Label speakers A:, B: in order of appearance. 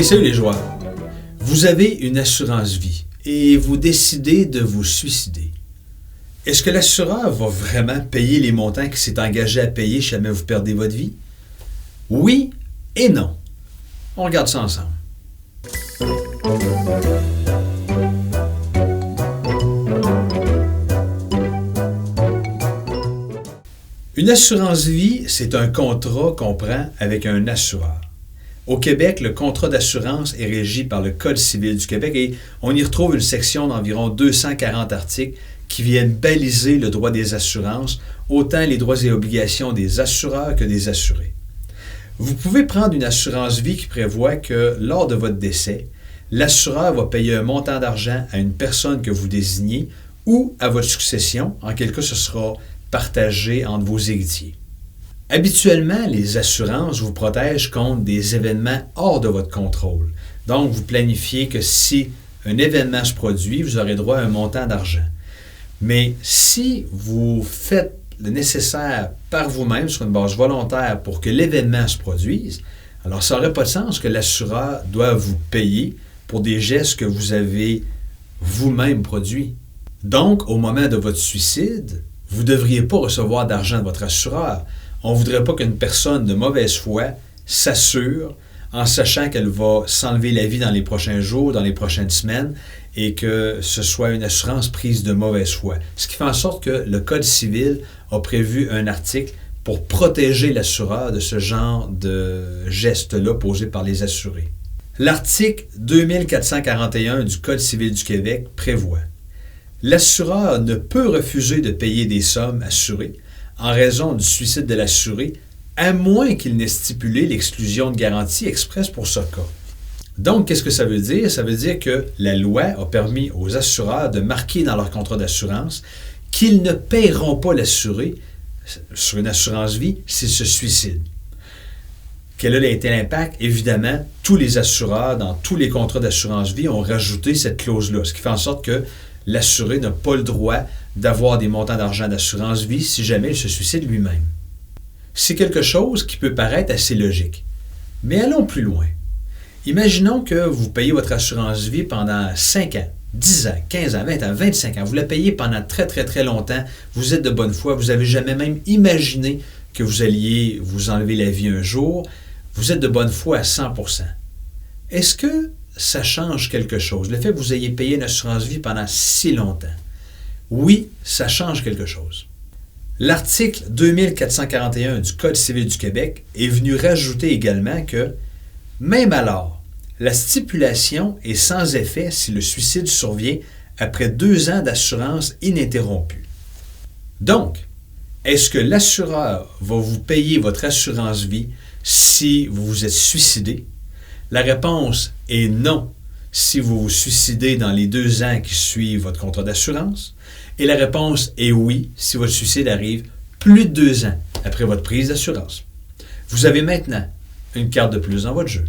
A: Salut les joueurs! Vous avez une assurance vie et vous décidez de vous suicider. Est-ce que l'assureur va vraiment payer les montants qu'il s'est engagé à payer si jamais vous perdez votre vie? Oui et non. On regarde ça ensemble. Une assurance vie, c'est un contrat qu'on prend avec un assureur. Au Québec, le contrat d'assurance est régi par le Code civil du Québec et on y retrouve une section d'environ 240 articles qui viennent baliser le droit des assurances, autant les droits et obligations des assureurs que des assurés. Vous pouvez prendre une assurance vie qui prévoit que lors de votre décès, l'assureur va payer un montant d'argent à une personne que vous désignez ou à votre succession, en quel cas ce sera partagé entre vos héritiers. Habituellement, les assurances vous protègent contre des événements hors de votre contrôle. Donc, vous planifiez que si un événement se produit, vous aurez droit à un montant d'argent. Mais si vous faites le nécessaire par vous-même sur une base volontaire pour que l'événement se produise, alors ça n'aurait pas de sens que l'assureur doive vous payer pour des gestes que vous avez vous-même produits. Donc, au moment de votre suicide, vous ne devriez pas recevoir d'argent de votre assureur. On ne voudrait pas qu'une personne de mauvaise foi s'assure en sachant qu'elle va s'enlever la vie dans les prochains jours, dans les prochaines semaines, et que ce soit une assurance prise de mauvaise foi. Ce qui fait en sorte que le Code civil a prévu un article pour protéger l'assureur de ce genre de gestes-là posés par les assurés. L'article 2441 du Code civil du Québec prévoit: l'assureur ne peut refuser de payer des sommes assurées en raison du suicide de l'assuré, à moins qu'il n'ait stipulé l'exclusion de garantie expresse pour ce cas. Donc, qu'est-ce que ça veut dire? Ça veut dire que la loi a permis aux assureurs de marquer dans leur contrat d'assurance qu'ils ne paieront pas l'assuré sur une assurance vie s'il se suicide. Quel a été l'impact? Évidemment, tous les assureurs, dans tous les contrats d'assurance vie, ont rajouté cette clause-là, ce qui fait en sorte que l'assuré n'a pas le droit d'avoir des montants d'argent d'assurance vie si jamais il se suicide lui-même. C'est quelque chose qui peut paraître assez logique. Mais allons plus loin. Imaginons que vous payez votre assurance vie pendant 5 ans, 10 ans, 15 ans, 20 ans, 25 ans. Vous la payez pendant très, très, très longtemps. Vous êtes de bonne foi. Vous n'avez jamais même imaginé que vous alliez vous enlever la vie un jour. Vous êtes de bonne foi à 100%. Est-ce que ça change quelque chose, le fait que vous ayez payé une assurance vie pendant si longtemps? Oui, ça change quelque chose. L'article 2441 du Code civil du Québec est venu rajouter également que, même alors, la stipulation est sans effet si le suicide survient après 2 ans d'assurance ininterrompue. Donc, est-ce que l'assureur va vous payer votre assurance vie si vous vous êtes suicidé? La réponse est non si vous vous suicidez dans les 2 ans qui suivent votre contrat d'assurance. Et la réponse est oui si votre suicide arrive plus de 2 ans après votre prise d'assurance. Vous avez maintenant une carte de plus dans votre jeu.